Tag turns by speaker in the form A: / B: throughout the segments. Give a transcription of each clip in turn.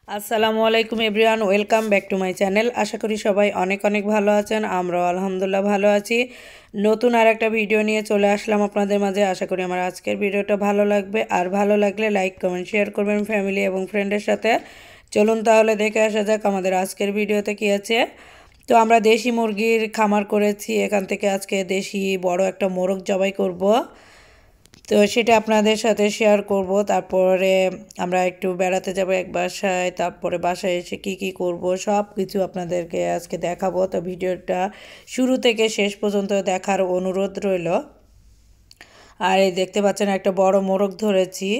A: আসসালামু আলাইকুম everyone, welcome back to my channel. আশা করি সবাই অনেক অনেক ভালো আছেন। আমরাও আলহামদুলিল্লাহ ভালো আছি। নতুন আর একটা ভিডিও নিয়ে চলে আসলাম আপনাদের মাঝে। আশা করি আমার আজকের ভিডিওটা ভালো লাগবে, আর ভালো লাগলে লাইক কমেন্ট শেয়ার করবেন ফ্যামিলি এবং ফ্রেন্ডের সাথে। চলুন তাহলে দেখে আসা যাক আমাদের আজকের ভিডিওতে কী আছে। তো আমরা দেশি মুরগির খামার করেছি, এখান থেকে আজকে দেশি বড় একটা মোরগ জবাই করব। তো সেটা আপনাদের সাথে শেয়ার করব। তারপরে আমরা একটু বেড়াতে যাব এক বাসায়, তারপরে বাসায় এসে কি কি করব সব কিছু আপনাদেরকে আজকে দেখাবো। তো ভিডিওটা শুরু থেকে শেষ পর্যন্ত দেখার অনুরোধ রইল। আর এই দেখতে পাচ্ছেন একটা বড় মোরগ ধরেছি।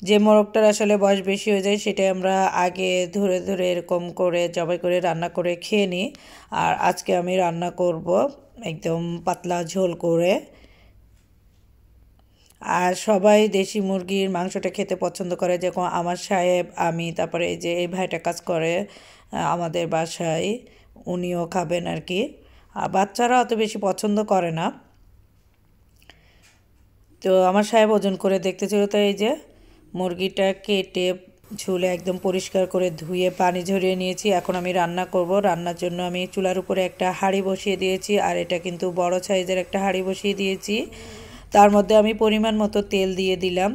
A: যে মোরগটার আসলে বয়স বেশি হয়ে যায় সেটা আমরা আগে ধরে ধরে এরকম করে জবাই করে রান্না করে খেয়ে নিই। আর আজকে আমি রান্না করব একদম পাতলা ঝোল করে। আর সবাই দেশি মুরগির মাংসটা খেতে পছন্দ করে, যেমন আমার সাহেব, আমি, তারপরে এই যে এই ভাইটা কাজ করে আমাদের বাসায়, উনিও খাবেন আর কি। আর বাচ্চারা অত বেশি পছন্দ করে না। তো আমার সাহেব ওজন করে দেখতেছিল, তো এই যে মুরগিটা কেটে ঝুলে একদম পরিষ্কার করে ধুয়ে পানি ঝরিয়ে নিয়েছি। এখন আমি রান্না করব। রান্নার জন্য আমি চুলার উপরে একটা হাঁড়ি বসিয়ে দিয়েছি, আর এটা কিন্তু বড় সাইজের একটা হাঁড়ি বসিয়ে দিয়েছি। তার মধ্যে আমি পরিমাণ মতো তেল দিয়ে দিলাম।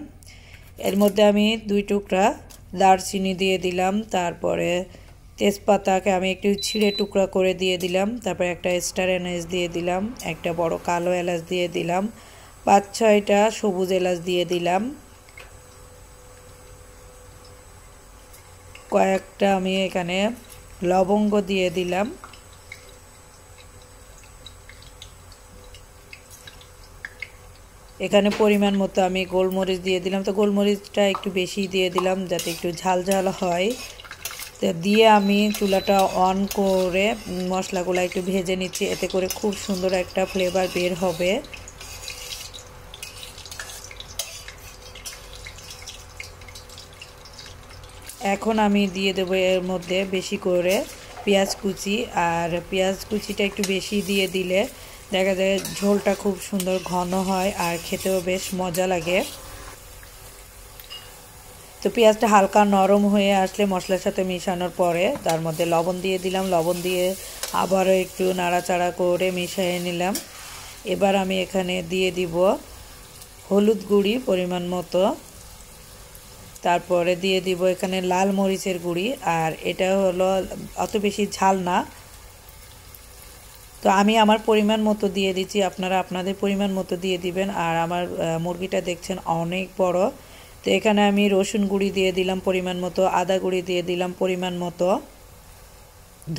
A: এর মধ্যে আমি 2 টুকরা দারচিনি দিয়ে দিলাম, তারপরে তেজপাতাকে আমি একটু ছিঁড়ে টুকরা করে দিয়ে দিলাম, তারপরে একটা স্টার এনাচ দিয়ে দিলাম, একটা বড় কালো এলাচ দিয়ে দিলাম, 5-6টা সবুজ এলাচ দিয়ে দিলাম, কয়েকটা আমি এখানে লবঙ্গ দিয়ে দিলাম। এখানে পরিমাণ মতো আমি গোলমরিচ দিয়ে দিলাম। তো গোলমরিচটা একটু বেশি দিয়ে দিলাম যাতে একটু ঝাল ঝাল হয়। তো দিয়ে আমি চুলাটা অন করে মশলাগুলো একটু ভেজে নিচ্ছি, এতে করে খুব সুন্দর একটা ফ্লেভার বের হবে। এখন আমি দিয়ে দেবো এর মধ্যে বেশি করে পেঁয়াজ কুচি, আর পেঁয়াজ কুচিটা একটু বেশি দিয়ে দিলে দেখা যায় ঝোলটা খুব সুন্দর ঘন হয় আর খেতেও বেশ মজা লাগে। তো পেঁয়াজটা হালকা নরম হয়ে আসলে মশলার সাথে মিশানোর পরে তার মধ্যে লবণ দিয়ে দিলাম। লবণ দিয়ে আবারও একটু নাড়াচাড়া করে মিশিয়ে নিলাম। এবার আমি এখানে দিয়ে দিব হলুদ গুঁড়ি পরিমাণ মতো, তারপরে দিয়ে দিব এখানে লাল মরিচের গুঁড়ি। আর এটা হলো অত বেশি ঝাল না, তো আমি আমার পরিমাণ মতো দিয়ে দিচ্ছি, আপনারা আপনাদের পরিমাণ মতো দিয়ে দিবেন। আর আমার মুরগিটা দেখছেন অনেক বড়। তো এখানে আমি রসুন গুঁড়ি দিয়ে দিলাম পরিমাণ মতো, আদা গুঁড়ি দিয়ে দিলাম পরিমাণ মতো,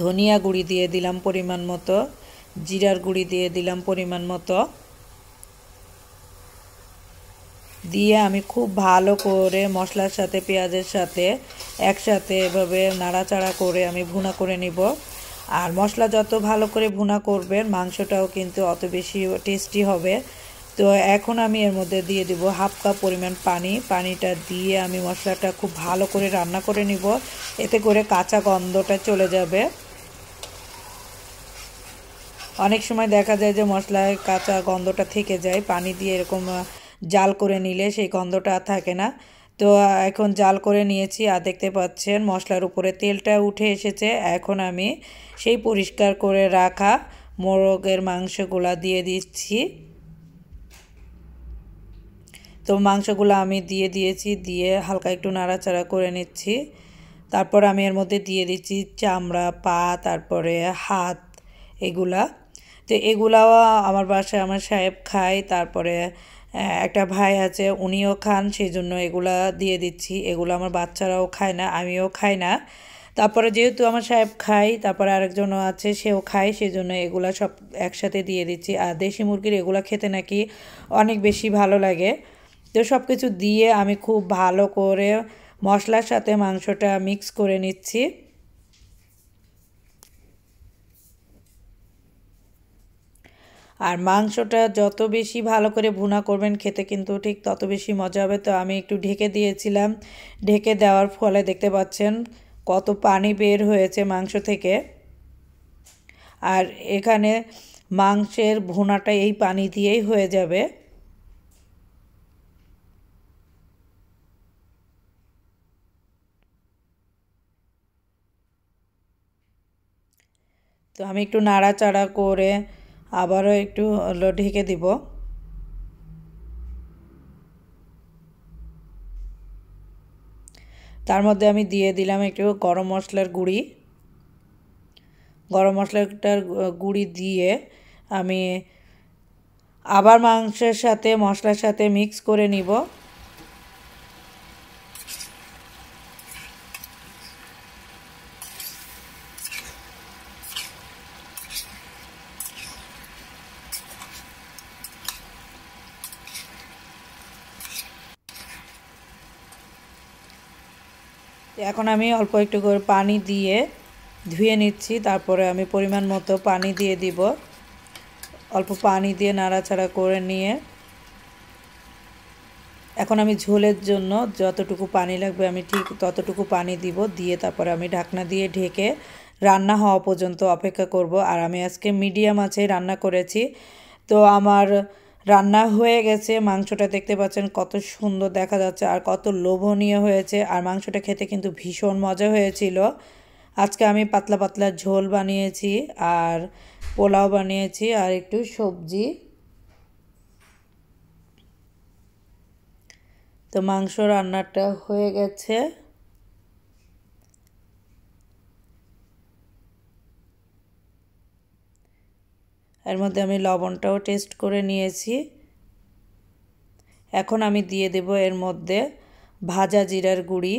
A: ধনিয়া গুঁড়ি দিয়ে দিলাম পরিমাণ মতো, জিরার গুঁড়ি দিয়ে দিলাম পরিমাণ মতো। দিয়ে আমি খুব ভালো করে মশলার সাথে পেঁয়াজের সাথে একসাথে এভাবে নাড়াচাড়া করে আমি ভুনা করে নিব। আর মশলা যত ভালো করে ভুনা করবেন মাংসটাও কিন্তু অত বেশি টেস্টি হবে। তো এখন আমি এর মধ্যে দিয়ে দিব 1/2 কাপ পরিমাণ পানি। পানিটা দিয়ে আমি মশলাটা খুব ভালো করে রান্না করে নিব, এতে করে কাঁচা গন্ধটা চলে যাবে। অনেক সময় দেখা যায় যে মশলায় কাঁচা গন্ধটা থেকে যায়, পানি দিয়ে এরকম জাল করে নিলে সেই গন্ধটা আর থাকে না। তো এখন জাল করে নিয়েছি, আর দেখতে পাচ্ছেন মশলার উপরে তেলটা উঠে এসেছে। এখন আমি সেই পরিষ্কার করে রাখা মোরগের মাংসগুলা দিয়ে দিচ্ছি। তো মাংসগুলো আমি দিয়ে দিয়েছি, দিয়ে হালকা একটু নাড়াচাড়া করে নিচ্ছি। তারপর আমি এর মধ্যে দিয়ে দিচ্ছি চামড়া, পা, তারপরে হাত, এগুলা। তো এগুলাও আমার বাসায় আমার সাহেব খায়, তারপরে একটা ভাই আছে উনিও খান, সেই জন্য এগুলা দিয়ে দিচ্ছি। এগুলো আমার বাচ্চারাও খায় না, আমিও খাই না। তারপরে যেহেতু আমার সাহেব খায়, তারপরে আরেকজনও আছে সেও খায়, সেই জন্য এগুলা সব একসাথে দিয়ে দিচ্ছি। আর দেশি মুরগির এগুলা খেতে নাকি অনেক বেশি ভালো লাগে। তো সব কিছু দিয়ে আমি খুব ভালো করে মশলার সাথে মাংসটা মিক্স করে নিচ্ছি। আর মাংসটা যত বেশি ভালো করে ভুনা করবেন খেতে কিন্তু ঠিক তত বেশি মজা হবে। তো আমি একটু ঢেকে দিয়েছিলাম, ঢেকে দেওয়ার ফলে দেখতে পাচ্ছেন কত পানি বের হয়েছে মাংস থেকে। আর এখানে মাংসের ভুনাটা এই পানি দিয়েই হয়ে যাবে। তো আমি একটু নাড়াচাড়া করে আবারও একটু ঢেকে দিব। তার মধ্যে আমি দিয়ে দিলাম একটু গরম মশলার গুঁড়ি। গরম মশলাটার গুঁড়ি দিয়ে আমি আবার মাংসের সাথে মশলার সাথে মিক্স করে নিব। এখন আমি অল্প একটু করে পানি দিয়ে ধুয়ে নিচ্ছি, তারপরে আমি পরিমাণ মতো পানি দিয়ে দিব। অল্প পানি দিয়ে নাড়াচাড়া করে নিয়ে এখন আমি ঝোলের জন্য যতটুকু পানি লাগবে আমি ঠিক ততটুকু পানি দিব, দিয়ে তারপরে আমি ঢাকনা দিয়ে ঢেকে রান্না হওয়া পর্যন্ত অপেক্ষা করব। আর আমি আজকে মিডিয়াম আঁচে রান্না করেছি। তো আমার রান্না হয়ে গেছে। মাংসটা দেখতে পাচ্ছেন কত সুন্দর দেখা যাচ্ছে আর কত লোভনীয় হয়েছে। আর মাংসটা খেতে কিন্তু ভীষণ মজা হয়েছিল। আজকে আমি পাতলা পাতলা ঝোল বানিয়েছি আর পোলাও বানিয়েছি আর একটু সবজি। তো মাংস রান্নাটা হয়ে গেছে। এর মধ্যে আমি লবণটাও টেস্ট করে নিয়েছি। এখন আমি দিয়ে দেব এর মধ্যে ভাজা জিরার গুঁড়ি।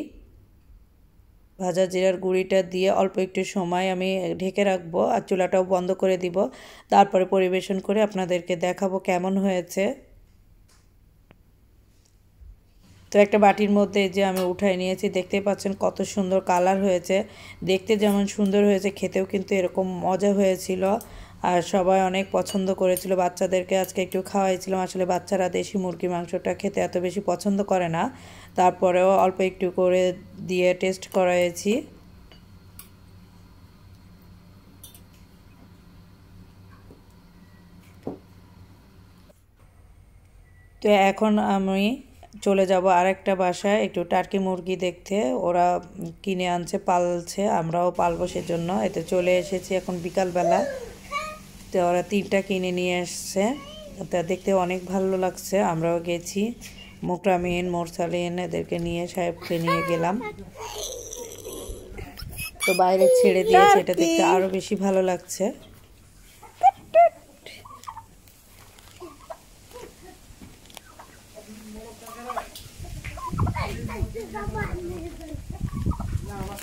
A: ভাজা জিরার গুঁড়িটা দিয়ে অল্প একটু সময় আমি ঢেকে রাখবো আর চুলাটাও বন্ধ করে দিব। তারপরে পরিবেশন করে আপনাদেরকে দেখাবো কেমন হয়েছে। তো একটা বাটির মধ্যে যে আমি উঠাই নিয়েছি, দেখতেই পাচ্ছেন কত সুন্দর কালার হয়েছে। দেখতে যেমন সুন্দর হয়েছে, খেতেও কিন্তু এরকম মজা হয়েছিল। আর সবাই অনেক পছন্দ করেছিল। বাচ্চাদেরকে আজকে একটু খাওয়াইছিলাম। আসলে বাচ্চারা দেশি মুরগির মাংসটা খেতে এত বেশি পছন্দ করে না, তারপরেও অল্প একটু করে দিয়ে টেস্ট করাইছি। তো এখন আমি চলে যাব আরেকটা বাসায় একটু টার্কি মুরগি দেখতে। ওরা কিনে আনছে, পালছে, আমরাও পালবো সেজন্য এতে চলে এসেছি এখন বিকালবেলা। তো ওরা 3টা কিনে নিয়ে এসছে। তা দেখতে অনেক ভালো লাগছে। আমরাও গেছি, মোকরামিন মোরসালিন এদেরকে নিয়ে সাহেবকে নিয়ে গেলাম। তো বাইরে ছেড়ে দিয়েছে, এটা দেখতে আরও বেশি ভালো লাগছে।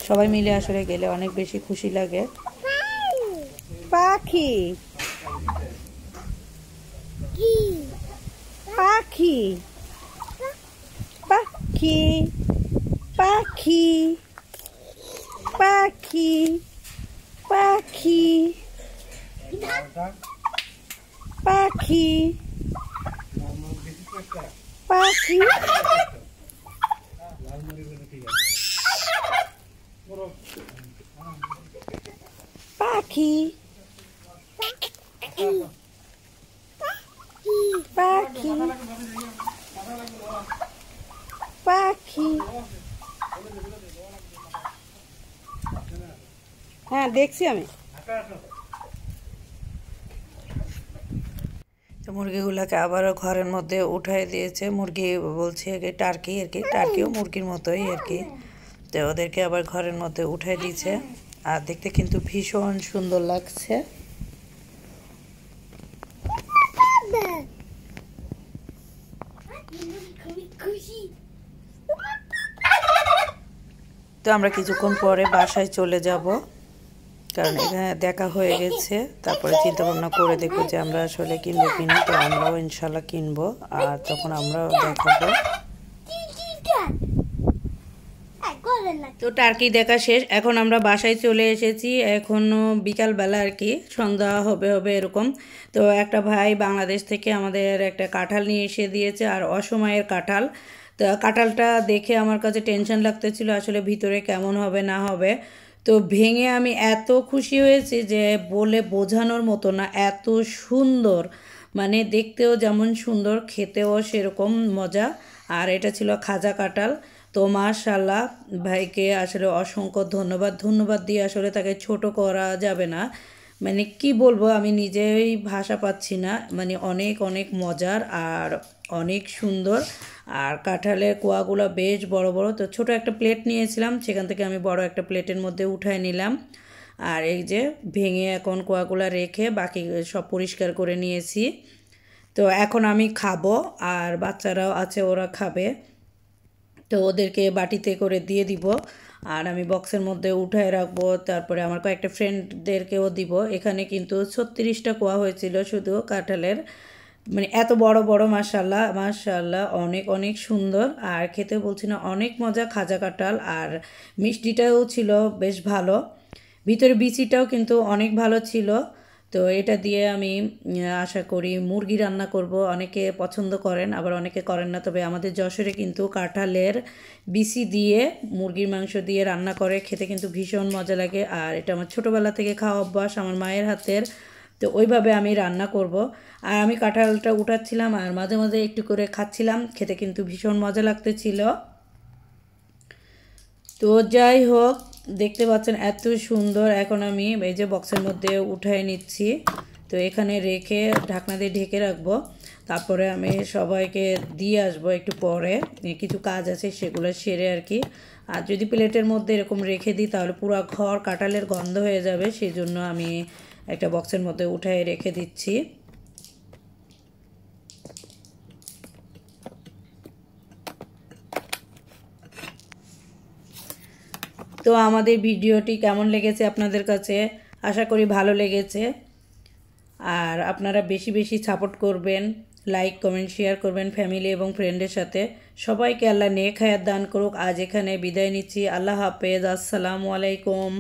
A: সবাই মিলে আসলে গেলে অনেক বেশি খুশি লাগে।
B: পাখি পাখি পাখি পাখি পাখি পাখি পাখি পাখি পাখি পাখি পাখি। হ্যাঁ দেখছি আমি।
A: তো মুরগিগুলোকে আবারও ঘরের মধ্যে উঠাই দিয়েছে। মুরগি বলছে আর কি টার্কি, আর কি টার্কিও মুরগির মতোই আর কি। তো ওদেরকে আবার ঘরের মধ্যে উঠাই দিয়েছে। আর দেখতে কিন্তু ভীষণ সুন্দর লাগছে। তো আমরা কিছুক্ষণ পরে বাসায় চলে যাব, কারণ এখানে দেখা হয়ে গেছে। তারপরে চিন্তা ভাবনা করে দেখবো যে আমরা আসলে কিনবো কিনা। তো আমরাও ইনশাল্লাহ কিনবো আর তখন আমরাও দেখাবো। তো টার্কি দেখা শেষ, এখন আমরা বাসায় চলে এসেছি। এখনও বিকালবেলা আর কি, সন্ধ্যা হবে হবে এরকম। তো একটা ভাই বাংলাদেশ থেকে আমাদের একটা কাঁঠাল নিয়ে এসে দিয়েছে, আর অসময়ের কাঁঠাল। তো কাঁঠালটা দেখে আমার কাছে টেনশন লাগতেছিল আসলে ভিতরে কেমন হবে না হবে। তো ভেঙে আমি এত খুশি হয়েছি যে বলে বোঝানোর মতো না, এত সুন্দর, মানে দেখতেও যেমন সুন্দর, খেতেও সেরকম মজা। আর এটা ছিল খাজা কাঁঠাল। তো মাশাআল্লাহ ভাইকে আসলে অসংখ্য ধন্যবাদ দিয়ে আসলে তাকে ছোট করা যাবে না। মানে কি বলবো, আমি নিজেই ভাষা পাচ্ছি না। মানে অনেক অনেক মজার আর অনেক সুন্দর। আর কাঁঠালের কোয়াগুলো বেশ বড় বড়। তো ছোট একটা প্লেট নিয়েছিলাম, সেখান থেকে আমি বড় একটা প্লেটের মধ্যে উঠায় নিলাম। আর এই যে ভেঙে এখন কোয়াগুলো রেখে বাকি সব পরিষ্কার করে নিয়েছি। তো এখন আমি খাবো, আর বাচ্চারাও আছে, ওরা খাবে। তো ওদেরকে বাটিতে করে দিয়ে দিব, আর আমি বক্সের মধ্যে উঠায় রাখবো। তারপরে আমার কয়েকটা ফ্রেন্ডদেরকেও দিব। এখানে কিন্তু 36টা কোয়া হয়েছিল শুধু কাঁঠালের। মানে এত বড় বড়, মাশাল্লাহ মাশাল্লাহ, অনেক অনেক সুন্দর। আর খেতে বলছি না, অনেক মজা খাজা কাঁঠাল। আর মিষ্টিটাও ছিল বেশ ভালো, ভিতরে বিচিটাও কিন্তু অনেক ভালো ছিল। তো এটা দিয়ে আমি আশা করি মুরগি রান্না করব। অনেকে পছন্দ করেন, আবার অনেকে করেন না। তবে আমাদের যশোরে কিন্তু কাঁঠালের বিচি দিয়ে মুরগির মাংস দিয়ে রান্না করে, খেতে কিন্তু ভীষণ মজা লাগে। আর এটা আমার ছোটোবেলা থেকে খাওয়া অভ্যাস, আমার মায়ের হাতের। তো ওইভাবে আমি রান্না করব। আর আমি কাঁঠালটা উঠাচ্ছিলাম আর মাঝে মাঝে একটু করে খাচ্ছিলাম, খেতে কিন্তু ভীষণ মজা লাগতেছিল। তো যাই হোক, দেখতে পাচ্ছেন এত সুন্দর। এখন আমি এই যে বক্সের মধ্যে উঠায় নিচ্ছি। তো এখানে রেখে ঢাকনা দিয়ে ঢেকে রাখবো। তারপরে আমি সবাইকে দিয়ে আসবো একটু পরে, কিছু কাজ আছে সেগুলো সেরে আর কি। আর যদি প্লেটের মধ্যে এরকম রেখে দিই তাহলে পুরো ঘর কাঁঠালের গন্ধ হয়ে যাবে, সেই জন্য আমি একটা বক্সের মধ্যে উঠায় রেখে দিচ্ছি। তো আমাদের ভিডিওটি কেমন লেগেছে আপনাদের কাছে? আশা করি ভালো লেগেছে। আর আপনারা বেশি বেশি সাপোর্ট করবেন, লাইক কমেন্ট শেয়ার করবেন ফ্যামিলি এবং ফ্রেন্ডের সাথে। সবাইকে আল্লাহ নেক হায়াত দান করুক। আজ এখানে বিদায় নিচ্ছি। আল্লাহ হাফেজ, আসসালামু আলাইকুম।